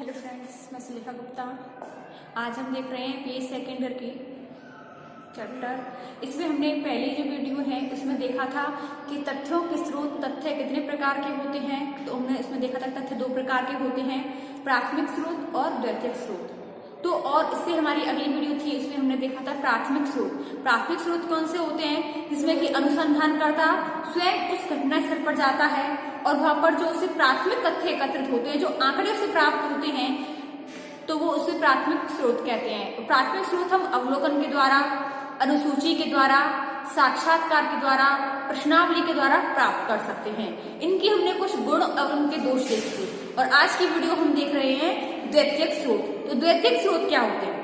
Hello friends, मैं सुलेखा गुप्ता। आज हम देख रहे हैं पीएच सेकेंड ईयर की चैप्टर। इसमें हमने पहली जो वीडियो है उसमें देखा था कि तथ्यों के स्रोत, तथ्य कितने प्रकार के होते हैं। तो हमने इसमें देखा था तथ्य 2 प्रकार के होते हैं, प्राथमिक स्रोत और द्वितीयक स्रोत। तो और इससे हमारी अगली वीडियो थी, इसमें हमने देखा था प्राथमिक स्रोत। प्राथमिक स्रोत कौन से होते हैं? जिसमें कि अनुसंधानकर्ता स्वयं उस घटना स्थल पर जाता है और वहां पर जो उसे प्राथमिक तथ्य एकत्रित होते हैं, जो आंकड़े उसे प्राप्त होते हैं, तो वो उसे प्राथमिक स्रोत कहते हैं। प्राथमिक स्रोत हम अवलोकन के द्वारा, अनुसूची के द्वारा, साक्षात्कार के द्वारा, प्रश्नावली के द्वारा प्राप्त कर सकते हैं। इनकी हमने कुछ गुण और उनके दोष देखे और आज की वीडियो हम देख रहे हैं द्वितीयक स्रोत। तो द्वितीयक स्रोत क्या होते हैं?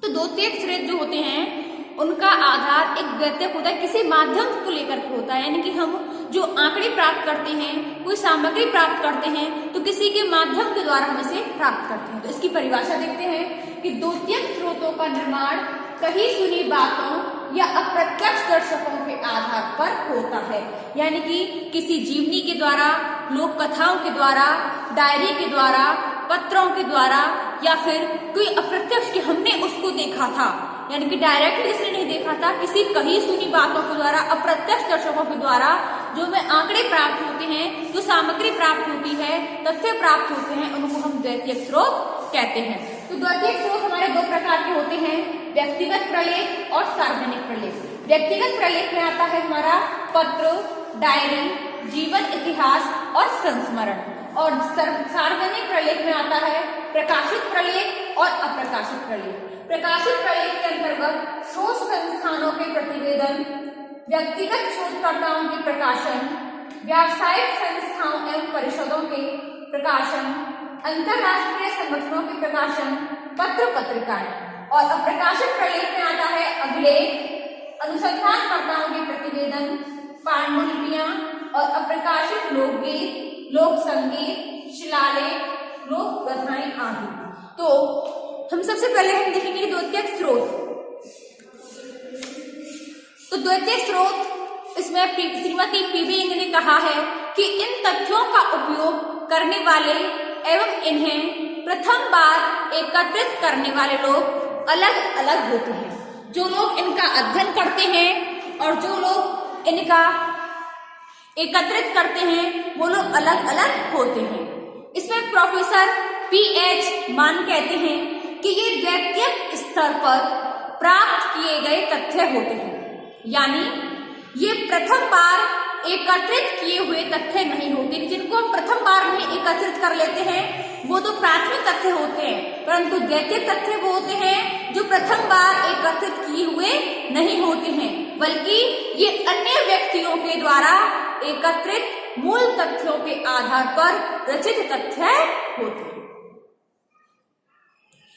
तो द्वितीयक स्रोत जो होते हैं उनका आधार एक द्वितीयक होता है, किसी माध्यम को लेकर के होता है। यानी कि हम जो आंकड़े प्राप्त करते हैं, कोई सामग्री प्राप्त करते हैं, तो किसी के माध्यम के द्वारा हम इसे प्राप्त करते हैं। तो इसकी परिभाषा देखते हैं कि द्वितीयक स्रोतों का निर्माण कहीं सुनी बातों या अप्रत्यक्ष दर्शकों के आधार पर होता है। यानी कि किसी जीवनी के द्वारा, लोक कथाओं के द्वारा, डायरी के द्वारा, पत्रों के द्वारा, या फिर कोई अप्रत्यक्ष कि हमने उसको देखा था, यानी कि डायरेक्टली इसने नहीं देखा था, किसी कही सुनी बातों के द्वारा, अप्रत्यक्ष दर्शकों के द्वारा जो हमें आंकड़े प्राप्त होते हैं, जो सामग्री प्राप्त होती है, तथ्य प्राप्त होते हैं, उनको हम द्वितीयक स्रोत कहते हैं। तो द्वितीयक स्रोत हमारे 2 प्रकार के होते हैं, व्यक्तिगत प्रलेख और सार्वजनिक प्रलेख। व्यक्तिगत प्रलेख में आता है हमारा पत्र, डायरी, जीवन इतिहास और संस्मरण। और सार्वजनिक प्रलेख में आता है प्रकाशित प्रलेख और अप्रकाशित प्रलेख। प्रकाशित प्रलेख के अंतर्गत शोध संस्थानों के प्रतिवेदन, व्यक्तिगत शोधकर्ताओं के प्रकाशन, व्यावसायिक संस्थाओं एवं परिषदों के प्रकाशन, अंतरराष्ट्रीय संगठनों के प्रकाशन, पत्र पत्रिकाएं। और अप्रकाशित प्रलेख में आता है अभिलेख, अनुसंधानकर्ताओं के प्रतिवेदन, पांडुलिपियां और अप्रकाशित लोकगीत, लोक संगीत, शिलालेख, लोक कथाएं आदि। तो हम सबसे पहले हम देखेंगे द्वितीयक स्रोत। तो द्वितीयक स्रोत, इसमें श्रीमती पीवी इंग ने कहा है कि इन तथ्यों का उपयोग करने वाले एवं इन्हें प्रथम बार एकत्रित करने वाले लोग अलग अलग होते हैं। जो लोग इनका अध्ययन करते हैं और जो लोग इनका एकत्रित करते हैं, वो लोग अलग अलग होते हैं। इसमें प्रोफेसर पीएच मान कहते हैं कि ये द्वितीयक स्तर पर प्राप्त किए गए तथ्य होते हैं। यानी ये प्रथम बार एकत्रित किए हुए तथ्य नहीं होते। जिनको हम प्रथम बार में एकत्रित कर लेते हैं वो तो प्राथमिक तथ्य होते हैं, परंतु द्वितीयक तथ्य वो होते हैं जो प्रथम बार एकत्रित किए हुए नहीं होते हैं, बल्कि ये अन्य व्यक्तियों के द्वारा एकत्रित मूल तथ्यों के आधार पर रचित तथ्य होते हैं।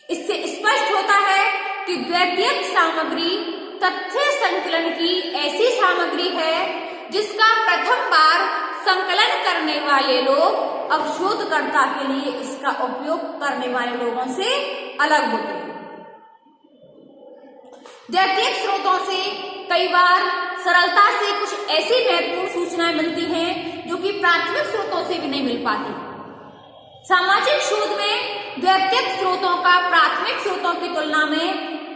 इससे स्पष्ट होता है कि द्वितीयक सामग्री तथ्य संकलन की ऐसी सामग्री है जिसका प्रथम बार संकलन करने वाले लोग अब शोधकर्ता के लिए इसका उपयोग करने वाले लोगों से अलग होते हैं। द्वितीयक स्रोतों से कई बार सरलता से कुछ ऐसी महत्वपूर्ण सूचनाएं मिलती हैं जो कि प्राथमिक स्रोतों से भी नहीं मिल पाती। सामाजिक शोध में द्वितीयक स्रोतों का प्राथमिक स्रोतों की तुलना में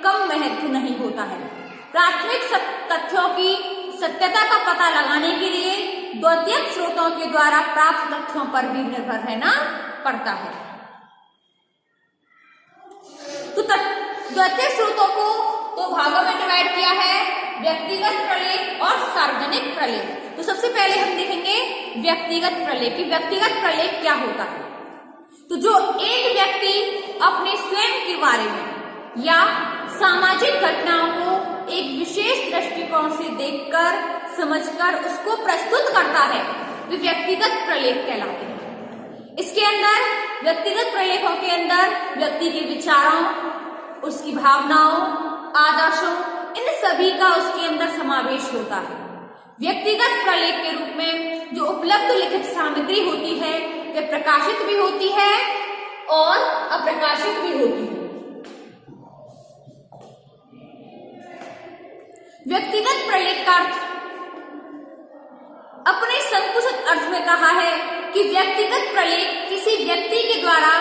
कम महत्व नहीं होता है। प्राथमिक तथ्यों की सत्यता का पता लगाने के लिए द्वितीयक स्रोतों के द्वारा प्राप्त तथ्यों पर भी निर्भर रहना पड़ता है। तो द्वितीयक स्रोतों को 2 भागों में डिवाइड किया है, व्यक्तिगत प्रलेख और सार्वजनिक प्रलेख। तो सबसे पहले हम देखेंगे व्यक्तिगत प्रलेख कि व्यक्तिगत प्रलेख क्या होता है। तो जो एक व्यक्ति अपने स्वयं के बारे में या सामाजिक घटनाओं को एक विशेष दृष्टिकोण से देखकर, समझकर उसको प्रस्तुत करता है, वे व्यक्तिगत प्रलेख कहलाते हैं। इसके अंदर व्यक्तिगत प्रलेखों के अंदर व्यक्ति के विचारों, उसकी भावनाओं, आदर्शों, इन सभी का उसके अंदर समावेश होता है। व्यक्तिगत प्रलेख के रूप में जो उपलब्ध लिखित सामग्री होती है वे प्रकाशित भी होती है और अप्रकाशित भी होती है। व्यक्तिगत प्रलेख का अर्थ अपने संकुचित अर्थ में कहा है कि व्यक्तिगत प्रलेख किसी व्यक्ति के द्वारा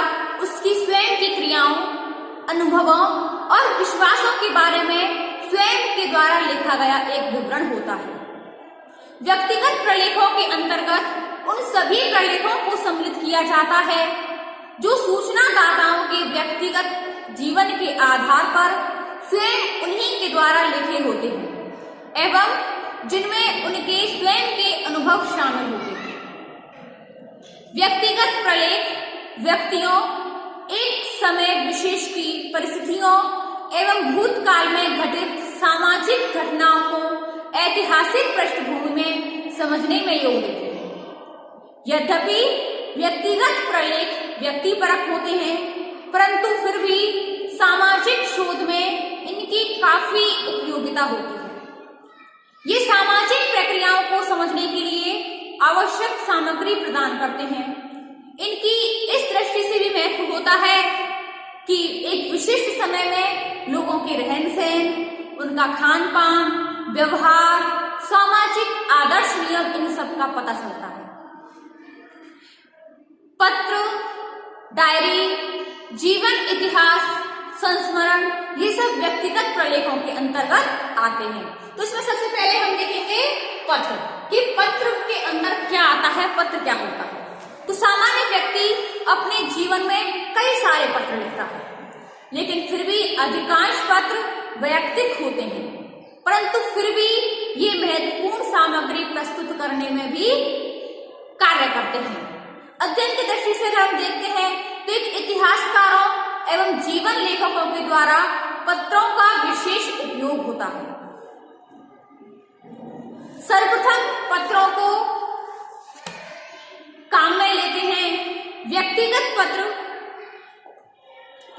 अनुभवों और विश्वासों के बारे में स्वयं के द्वारा लिखा गया एक विवरण होता है। व्यक्तिगत प्रलेखों के अंतर्गत उन सभी प्रलेखों को सम्मिलित किया जाता है जो सूचनादाताओं के व्यक्तिगत जीवन के आधार पर स्वयं उन्हीं के द्वारा लिखे होते हैं एवं जिनमें उनके स्वयं के अनुभव शामिल होते हैं। व्यक्तिगत प्रलेख व्यक्तियों, एक समय विशेष की परिस्थितियों एवं भूतकाल में घटित सामाजिक घटनाओं को ऐतिहासिक पृष्ठभूमि में समझने में योग देते हैं। यद्यपि व्यक्तिगत प्रलेख व्यक्तिपरक होते हैं, परंतु फिर भी सामाजिक शोध में इनकी काफी उपयोगिता होती है। ये सामाजिक प्रक्रियाओं को समझने के लिए आवश्यक सामग्री प्रदान करते हैं। इनकी इस दृष्टि से भी महत्व होता है कि एक विशिष्ट समय में लोगों के रहन सहन, उनका खान पान, व्यवहार, सामाजिक आदर्श नियम, इन सब का पता चलता है। पत्र, डायरी, जीवन इतिहास, संस्मरण, ये सब व्यक्तिगत प्रलेखों के अंतर्गत आते हैं। तो इसमें सबसे पहले हम देखेंगे पत्र, कि पत्र के अंदर क्या आता है, पत्र क्या होता है। तो सामान्य व्यक्ति अपने जीवन में कई सारे पत्र लिखता है, लेकिन फिर भी अधिकांश पत्र वैयक्तिक होते हैं, परंतु फिर भी ये महत्वपूर्ण सामग्री प्रस्तुत करने में भी कार्य करते हैं। अध्ययन की दृष्टि से अगर हम देखते हैं तो एक इतिहासकारों एवं जीवन लेखकों के द्वारा पत्रों का विशेष उपयोग होता है। सर्वप्रथम पत्रों को काम में लेते हैं। व्यक्तिगत पत्र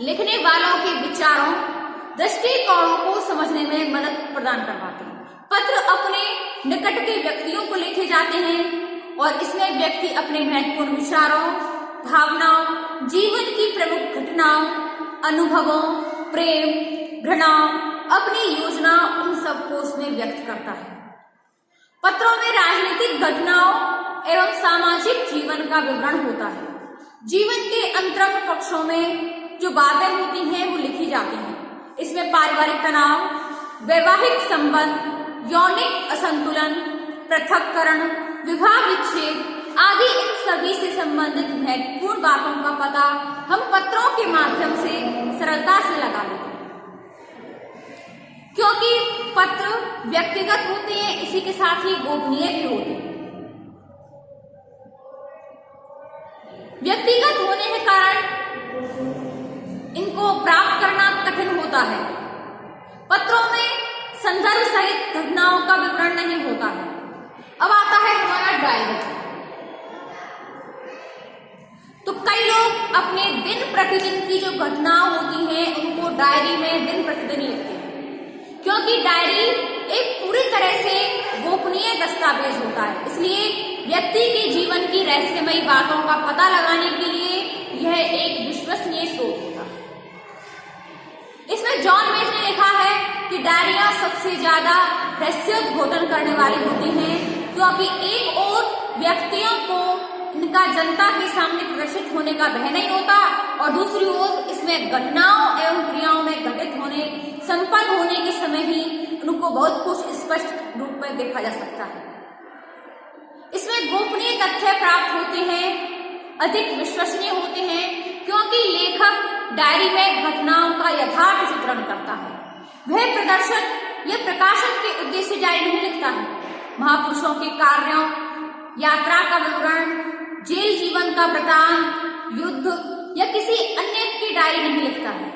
लिखने वालों के विचारों, दृष्टिकोणों को समझने में मदद प्रदान करवाते हैं। पत्र अपने निकट के व्यक्तियों को लिखे जाते हैं और इसमें व्यक्ति अपने महत्वपूर्ण विचारों, भावनाओं, जीवन की प्रमुख घटनाओं, अनुभवों, प्रेम, घृणाओं, अपनी योजना, उन सबको उसमें व्यक्त करता है। पत्रों में राजनीतिक घटनाओं एवं सामाजिक जीवन का विवरण होता है। जीवन के अंतरंग पक्षों में जो बातें होती हैं वो लिखी जाती हैं। इसमें पारिवारिक तनाव, वैवाहिक संबंध, यौनिक असंतुलन, पृथक्करण, विवाह विच्छेद आदि, इन सभी से संबंधित महत्वपूर्ण बातों का पता हम पत्रों के माध्यम से सरलता से लगा लेते हैं। क्योंकि पत्र व्यक्तिगत होते हैं, इसी के साथ ही गोपनीय भी होते हैं। व्यक्तिगत होने के कारण इनको प्राप्त करना कठिन होता है। पत्रों में संदर्भ सहित घटनाओं का विवरण नहीं होता है। अब आता है हमारा डायरी। तो कई लोग अपने दिन प्रतिदिन की जो घटनाएं होती हैं उनको डायरी में दिन प्रतिदिन लिखते हैं, क्योंकि डायरी एक पूरी तरह से गोपनीय दस्तावेज होता है। इसलिए व्यक्ति के जीवन की रहस्यमयी बातों का पता लगाने के लिए यह एक विश्वसनीय स्रोत होता है। इसमें जॉन मेज ने लिखा है कि डायरियां सबसे ज्यादा रहस्योद्घाटन करने वाली होती हैं, क्योंकि एक ओर व्यक्तियों को इनका जनता के सामने प्रदर्शित होने का भय नहीं होता और दूसरी ओर इसमें घटनाओं एवं क्रियाओं में घटित होने, संपन्न होने के समय ही उनको बहुत कुछ स्पष्ट रूप में देखा जा सकता है। इसमें गोपनीय तथ्य प्राप्त होते हैं, अधिक विश्वसनीय होते हैं, क्योंकि लेखक डायरी में घटनाओं का यथार्थ चित्रण करता है। वह प्रदर्शन या प्रकाशन के उद्देश्य डायरी नहीं लिखता है। महापुरुषों के कार्यों, यात्रा का विवरण, जेल जीवन का वृतांत, युद्ध या किसी अन्य की डायरी नहीं लिखता है।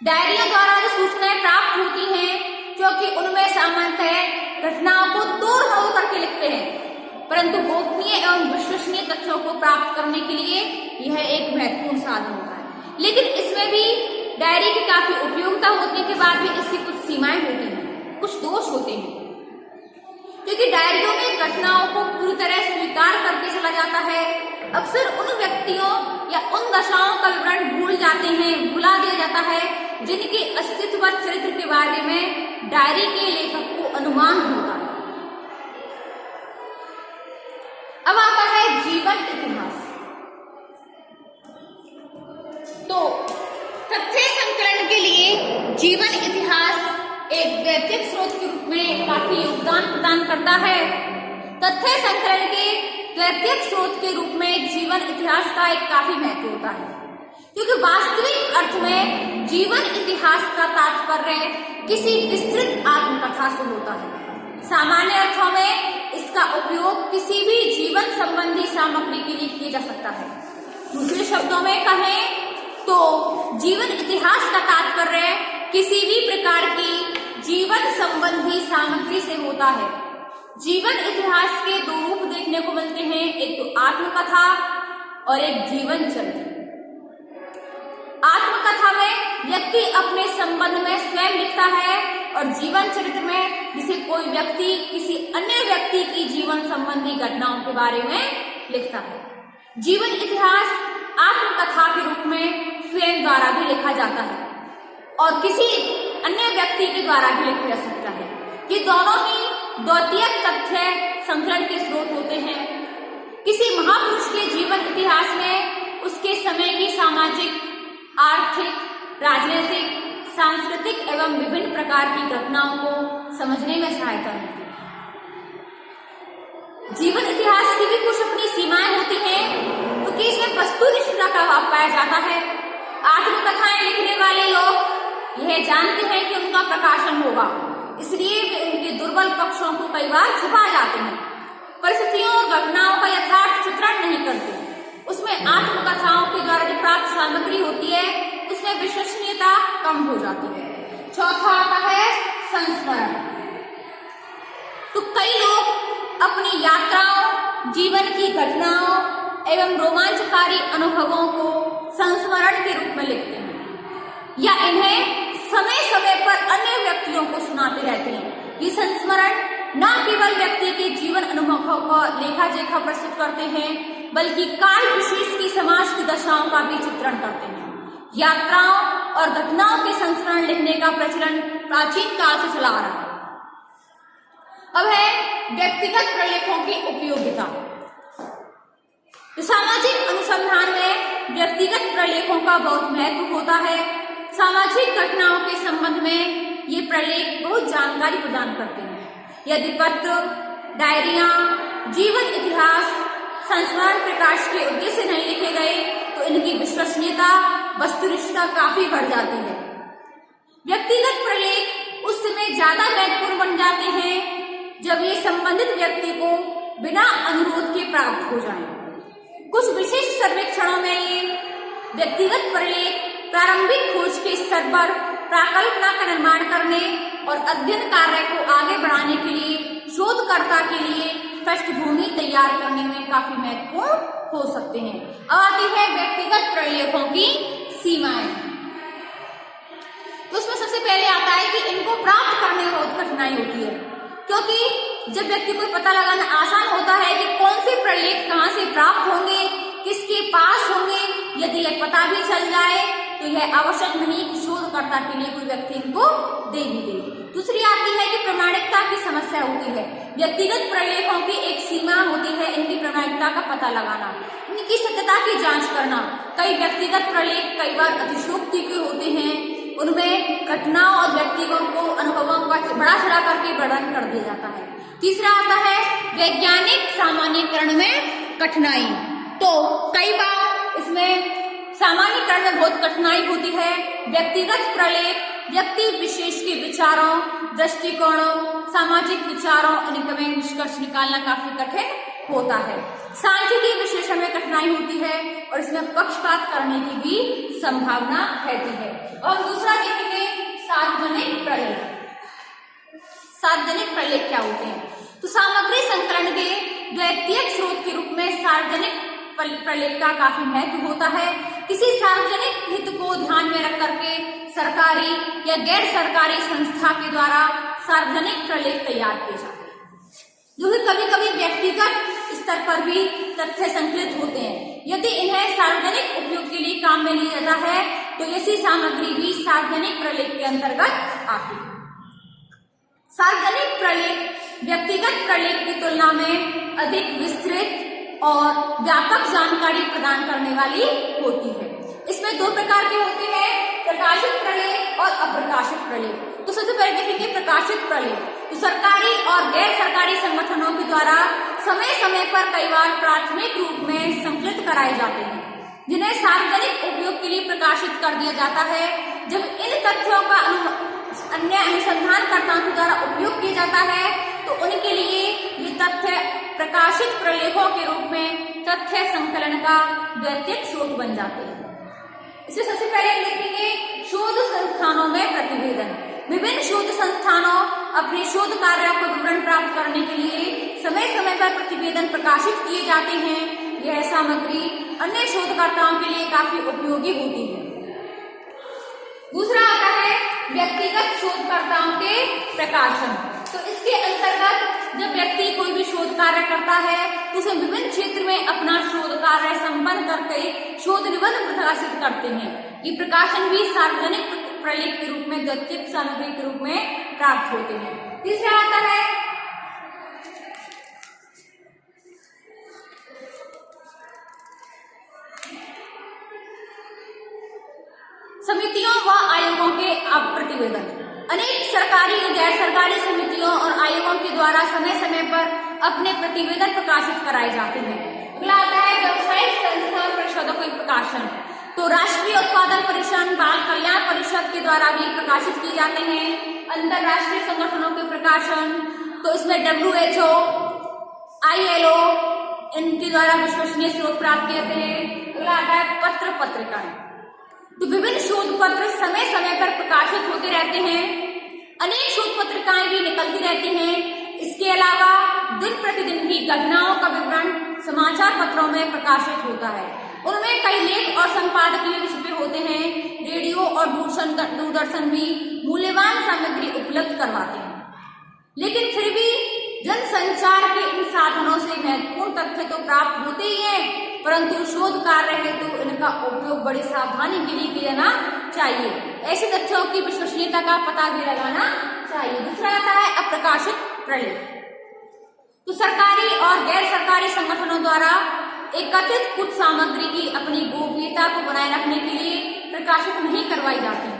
डायरियों द्वारा जो सूचनाएं प्राप्त होती हैं, क्योंकि उनमें सामान्यतः घटनाओं को तोड़-मरोड़ करके लिखते हैं, परंतु गोपनीय एवं विश्वसनीय तथ्यों को प्राप्त करने के लिए यह एक महत्वपूर्ण साधन होता है। लेकिन इसमें भी डायरी की काफी उपयोगिता होने के बाद भी इसकी कुछ सीमाएं होती हैं, कुछ दोष होते हैं, क्योंकि डायरियों में घटनाओं को पूरी तरह स्वीकार करके चला जाता है। अक्सर उन व्यक्तियों या उन दशाओं का विवरण भुला दिया जाता है जिनके अस्तित्व व चरित्र के बारे में डायरी के लेखक को अनुमान होता है। अब आता है जीवन इतिहास। द्वितीयक स्रोत के रूप में काफी योगदान प्रदान करता है। तथ्य संकलन के द्वितीयक स्रोत के रूप में जीवन इतिहास का एक काफी महत्व होता है, क्योंकि वास्तविक अर्थ में जीवन इतिहास का तात्पर्य किसी विस्तृत आत्मकथा से होता है। सामान्य अर्थों में इसका उपयोग किसी भी जीवन संबंधी सामग्री के लिए किया जा सकता है। दूसरे शब्दों में कहें तो जीवन इतिहास का तात्पर्य किसी भी प्रकार की जीवन संबंधी सामग्री से होता है। जीवन इतिहास के दो रूप देखने को मिलते हैं, एक तो आत्मकथा और एक जीवन चरित्र। आत्मकथा में व्यक्ति अपने संबंध में स्वयं लिखता है और जीवन चरित्र में जिसे कोई व्यक्ति किसी अन्य व्यक्ति की जीवन संबंधी घटनाओं के बारे में लिखता है। जीवन इतिहास आत्मकथा के रूप में स्वयं द्वारा भी लिखा जाता है और किसी अन्य व्यक्ति के द्वारा भी लिखा जा सकता है। ये दोनों ही द्वितीयक तथ्य संकलन के स्रोत होते हैं। किसी महापुरुष के जीवन इतिहास में उसके समय की सामाजिक, आर्थिक, राजनीतिक, सांस्कृतिक एवं विभिन्न प्रकार की घटनाओं को समझने में सहायता मिलती है। जीवन इतिहास की भी कुछ अपनी सीमाएं होती हैं, क्योंकि इसमें वस्तुनिष्ठता का भाव पाया जाता है। आत्मकथाएं लिखने वाले लोग यह जानते हैं कि उनका प्रकाशन होगा, इसलिए वे उनके दुर्बल पक्षों को कई बार छुपा जाते हैं, परिस्थितियों और घटनाओं का यथार्थ चित्रण नहीं करते। उसमें आत्मकथाओं के द्वारा जो प्राप्त सामग्री होती है उसमें विश्वसनीयता कम हो जाती है। चौथा आता है संस्मरण। तो कई लोग अपनी यात्राओं, जीवन की घटनाओं एवं रोमांचकारी अनुभवों को संस्मरण के रूप में लिखते हैं या इन्हें समय समय पर अन्य व्यक्तियों को सुनाते रहते हैं। ये संस्मरण न केवल व्यक्ति के जीवन अनुभवों का लेखा जोखा प्रस्तुत करते हैं, बल्कि काल विशेष की समाज की दशाओं का भी चित्रण करते हैं। यात्राओं और घटनाओं के संस्मरण लिखने का प्रचलन प्राचीन काल से चला आ रहा है। अब है व्यक्तिगत प्रलेखों की उपयोगिता। सामाजिक अनुसंधान में व्यक्तिगत प्रलेखों का बहुत महत्व होता है। सामाजिक घटनाओं के संबंध में ये प्रलेख बहुत जानकारी प्रदान करते हैं। यदि पत्र, डायरिया, जीवन इतिहास संस्मरण प्रकाश के उद्देश्य से नहीं लिखे गए तो इनकी विश्वसनीयता, वस्तुनिष्ठता काफी बढ़ जाती है। व्यक्तिगत प्रलेख उस समय ज्यादा महत्वपूर्ण बन जाते हैं जब ये संबंधित व्यक्ति को बिना अनुरोध के प्राप्त हो जाएं। कुछ विशेष सर्वेक्षणों में ये व्यक्तिगत प्रलेख प्रारंभिक खोज के स्तर पर प्राकल्पना का निर्माण करने और अध्ययन कार्य को आगे बढ़ाने के लिए शोधकर्ता के लिए पृष्ठभूमि तैयार करने में काफी महत्वपूर्ण हो सकते हैं। अब आती है व्यक्तिगत प्रलेखों की सीमाएं। तो उसमें सबसे पहले आता है कि इनको प्राप्त करने में बहुत कठिनाई होती है, क्योंकि जब व्यक्ति को पता लगाना आसान होता है कि कौन से प्रलेख कहाँ से प्राप्त होंगे, किसके पास होंगे, यदि यह पता भी चल जाए तो यह आवश्यक नहीं कि शोधकर्ता के लिए कोई व्यक्ति इनको दे भी दे। दूसरी आती है कि प्रामाणिकता की समस्या होती है। व्यक्तिगत प्रलेखों की एक सीमा होती है इनकी प्रामाणिकता का पता लगाना, इनकी सत्यता की जांच करना। कई व्यक्तिगत प्रलेख कई बार अतिशयोक्ति के होते हैं, उनमें घटनाओं और व्यक्तियों को अनुभवों का बड़ा चढ़ा करके वर्णन कर दिया जाता है। तीसरा आता है वैज्ञानिक सामान्यीकरण में कठिनाई। तो कई बार इसमें सामान्यीकरण में बहुत कठिनाई होती है। व्यक्तिगत प्रलेख व्यक्ति विशेष के विचारों, दृष्टिकोणों, सामाजिक विचारों इनमें निष्कर्ष निकालना काफी कठिन होता है। सांख्यिकी विश्लेषण में कठिनाई होती है और इसमें पक्षपात करने की भी संभावना रहती है। और दूसरा देखेंगे सार्वजनिक प्रलेख। सार्वजनिक प्रलेख क्या होते हैं? तो सामग्री संकलन के द्वितीयक स्रोत के रूप में सार्वजनिक प्रलेख का काफी महत्व होता है। किसी सार्वजनिक हित को ध्यान में रख करके सरकारी या गैर सरकारी संस्था के द्वारा सार्वजनिक प्रलेख तैयार किए जाते हैं, जो कि कभी कभी व्यक्तिगत स्तर पर भी तथ्य संकलित होते हैं। यदि इन्हें सार्वजनिक उपयोग के लिए काम में लिया जाता है तो ऐसी सामग्री भी सार्वजनिक प्रलेख के अंतर्गत आती है। सार्वजनिक प्रलेख व्यक्तिगत प्रलेख की तुलना में अधिक विस्तृत और व्यापक जानकारी प्रदान करने वाली होती है। इसमें दो प्रकार के होते हैं, प्रकाशित प्रलेख और अप्रकाशित प्रलेख। तो सबसे पहले देखेंगे प्रकाशित प्रलेख। तो सरकारी और गैर सरकारी संगठनों के द्वारा समय समय पर कई बार प्राथमिक रूप में संकलित कराए जाते हैं, जिन्हें सार्वजनिक उपयोग के लिए प्रकाशित कर दिया जाता है। जब इन तथ्यों का अन्य अनुसंधानकर्ताओं के द्वारा उपयोग किया जाता है तो उनके लिए ये तथ्य प्रकाशित प्रलेखों के रूप में तथ्य संकलन का द्वितीयक स्रोत बन जाते हैं। इसमें सबसे पहले हम देखेंगे शोध संस्थानों में प्रतिवेदन। विभिन्न शोध संस्थानों अपने शोध कार्यों को विवरण प्राप्त करने के लिए समय समय पर प्रतिवेदन प्रकाशित किए जाते हैं। यह सामग्री अन्य शोधकर्ताओं के लिए काफी उपयोगी होती है। दूसरा आता है व्यक्तिगत शोधकर्ताओं के प्रकाशन। तो इसके अंतर्गत जब व्यक्ति कोई भी शोध कार्य करता है तो उसे विभिन्न क्षेत्र में अपना शोध कार्य संपन्न करके शोध निबंध प्रकाशित करते हैं। ये प्रकाशन भी सार्वजनिक प्रलेख के रूप में द्वितीयक सामग्री के रूप में प्राप्त होते हैं। तीसरा आता है समितियों व आयोगों के प्रतिवेदन। अनेक सरकारी और गैर सरकारी समितियों और आयोगों के द्वारा समय समय पर अपने प्रतिवेदन प्रकाशित कराए जाते हैं। अगला आता है व्यावसायिक संस्था और परिषदों के प्रकाशन। तो राष्ट्रीय उत्पादन परिषद, बाल कल्याण परिषद के द्वारा भी प्रकाशित किए जाते हैं। अंतरराष्ट्रीय संगठनों के प्रकाशन, तो इसमें WHO, ILO इनके द्वारा विश्वसनीय स्रोत प्राप्त किए जाते हैं। अगला आता है पत्र पत्रिकाएं। तो विभिन्न शोध पत्र समय समय पर प्रकाशित होते रहते हैं। अनेक शोध पत्रिकाएं भी निकलती रहती हैं। इसके अलावा दिन प्रतिदिन की घटनाओं का विवरण समाचार पत्रों में प्रकाशित होता है। उनमें कई लेख और संपादकीय विषय होते हैं। रेडियो और दूरदर्शन भी मूल्यवान सामग्री उपलब्ध करवाते हैं, लेकिन फिर भी जनसंचार के इन साधनों से महत्वपूर्ण तथ्य तो प्राप्त होते ही हैं, परंतु शोध कार्य है तो इनका उपयोग बड़ी सावधानी के लिए किया जाना चाहिए। ऐसे तथ्यों की विश्वसनीयता का पता भी लगाना चाहिए। दूसरा आता है अप्रकाशित प्रलेख। तो सरकारी और गैर सरकारी संगठनों द्वारा एकत्रित कुछ सामग्री की अपनी गोपनीयता को बनाए रखने के लिए प्रकाशित नहीं करवाई जाती,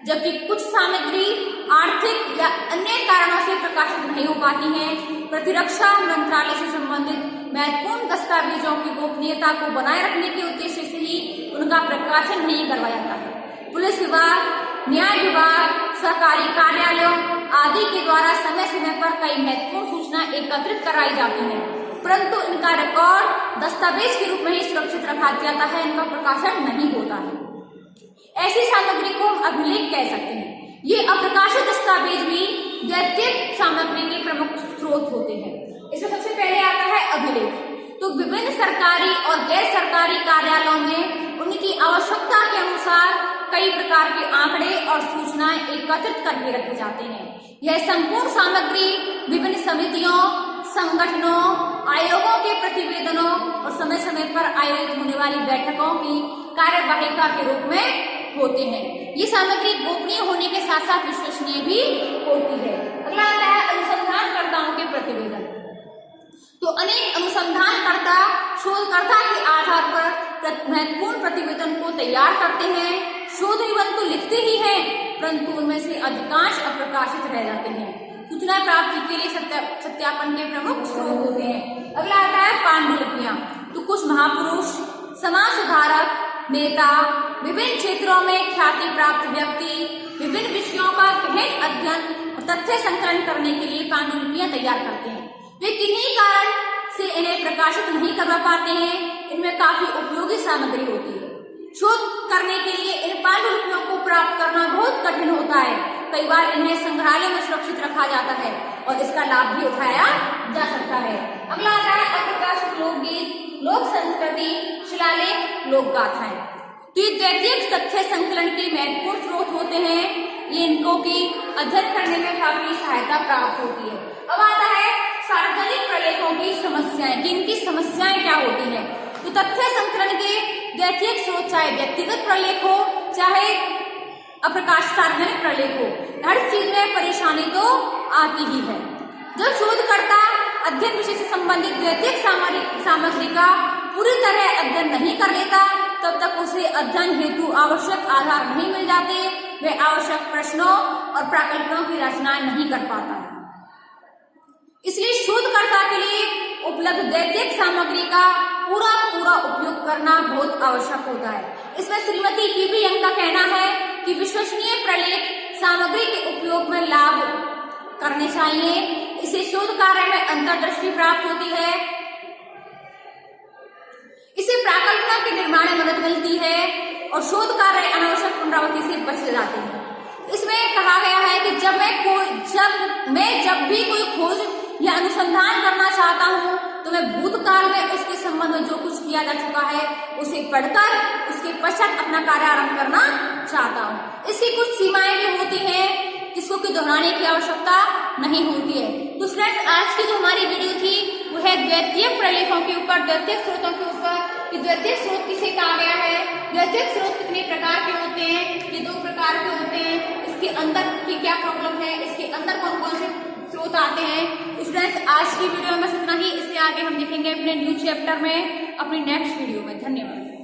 जबकि कुछ सामग्री आर्थिक या अन्य कारणों से प्रकाशित नहीं हो पाती है। प्रतिरक्षा मंत्रालय से संबंधित महत्वपूर्ण दस्तावेजों की गोपनीयता को बनाए रखने के उद्देश्य से ही उनका प्रकाशन नहीं करवाया जाता है। पुलिस विभाग, न्याय विभाग, सरकारी कार्यालयों आदि के द्वारा समय समय पर कई महत्वपूर्ण सूचना एकत्रित कराई जाती है, परंतु इनका रिकॉर्ड दस्तावेज के रूप में ही सुरक्षित रखा जाता है, इनका प्रकाशन नहीं होता है। ऐसी सामग्री को हम अभिलेख कह सकते हैं। ये अप्रकाशित दस्तावेज भी द्वितीयक सामग्री के प्रमुख स्रोत होते हैं। इसमें सबसे पहले आता है अभिलेख। तो विभिन्न सरकारी और गैर सरकारी कार्यालयों में उनकी आवश्यकता के अनुसार कई प्रकार के आंकड़े और सूचनाएं एकत्रित करके रखे जाते हैं। यह संपूर्ण सामग्री विभिन्न समितियों, संगठनों, आयोगों के प्रतिवेदनों और समय समय पर आयोजित होने वाली बैठकों की कार्यवाहिका के रूप में होते हैं। ये सामग्री गोपनीय होने के साथ साथ विश्वसनीय भी होती है। अगला आता है अनुसंधानकर्ताओं के प्रतिवेदन। तो अनेक अनुसंधानकर्ता शोधकर्ता के आधार पर महत्वपूर्ण प्रतिवेदन को तैयार करते हैं। शोध निबंध तो लिखते ही हैं, परंतु उनमें से अधिकांश अप्रकाशित रह जाते हैं। सूचना प्राप्ति के लिए सत्यापन के प्रमुख स्रोत होते हैं। अगला आता है पांडुलिपियां। तो कुछ महापुरुष, समाज सुधारक, नेता, विभिन्न क्षेत्रों में ख्याति प्राप्त व्यक्ति विभिन्न विषयों का गहन अध्ययन और तथ्य संकलन करने के लिए पांडुलिपियां तैयार करते हैं। वे किन्हीं कारण से इन्हें प्रकाशित नहीं करवा पाते हैं। इनमें काफी उपयोगी सामग्री होती है। शोध करने के लिए इन पांडुलिपियों को प्राप्त करना बहुत कठिन होता है। कई बार इन्हें संग्रहालय में सुरक्षित रखा जाता है और इसका लाभ भी उठाया जा सकता है। अगला आता है अप्रकाशित लोकगीत, लोक संस्कृति, शिलालेख, लोक गाथाएं। तो ये द्वितीयक तथ्य संकलन के महत्वपूर्ण स्रोत होते हैं। ये इनको की अध्ययन करने में काफी सहायता प्राप्त होती है। अब आता है सार्वजनिक प्रलेखों की समस्याएं, कि इनकी समस्याएं क्या होती हैं। तो तथ्य संकलन के द्वितीयक स्रोत चाहे व्यक्तिगत प्रलेख हो चाहे अप्रकाशित सार्वजनिक प्रलेख हो, हर चीज में परेशानी तो आती ही है। जब शोधकर्ता अध्ययन विषय से संबंधित द्वितीयक सामग्री का पूरी तरह अध्ययन नहीं कर लेता, तब तक उसे अध्ययन हेतु आवश्यक आधार नहीं मिल जाते, वे आवश्यक प्रश्नों और प्राकल्पों की रचना नहीं कर पाता है। इसलिए शोधकर्ता के लिए उपलब्ध दैत्यिक सामग्री का पूरा उपयोग करना बहुत आवश्यक होता है। इसमें श्रीमती पीबी यंग का कहना है कि विश्वसनीय प्रलेख सामग्री के उपयोग में लाभ करने चाहिए। इससे शोध कार्य में अंतर्दृष्टि प्राप्त होती है, इससे प्राकल्पना के निर्माण में मदद मिलती है और शोध कार्य अनावश्यक पुनरावृत्ति से बच जाते हैं। इसमें कहा गया है कि जब भी कोई खोज या अनुसंधान करना चाहता हूँ तो मैं भूतकाल में उसके संबंध में जो कुछ किया जा चुका है उसे पढ़कर उसके पश्चात अपना कार्य आरंभ करना चाहता हूँ। इसकी कुछ सीमाएं भी होती हैं जिसको कि दोहराने की आवश्यकता नहीं होती है। तो फ्रेंड्स, आज की जो हमारी वीडियो थी वो है द्वितीयक प्रलेखों के ऊपर, द्वितीयक स्रोतों के ऊपर कि द्वितीयक स्रोत किसे कहा गया है, द्वितीयक स्रोत कितने प्रकार के होते हैं। ये 2 प्रकार के होते हैं। इसके अंदर की क्या प्रॉब्लम है, इसके अंदर कौन कौन से स्रोत आते हैं। स्टूडेंट्स, आज की वीडियो में बस इतना ही। इससे आगे हम देखेंगे अपने न्यू चैप्टर में अपनी नेक्स्ट वीडियो में। धन्यवाद।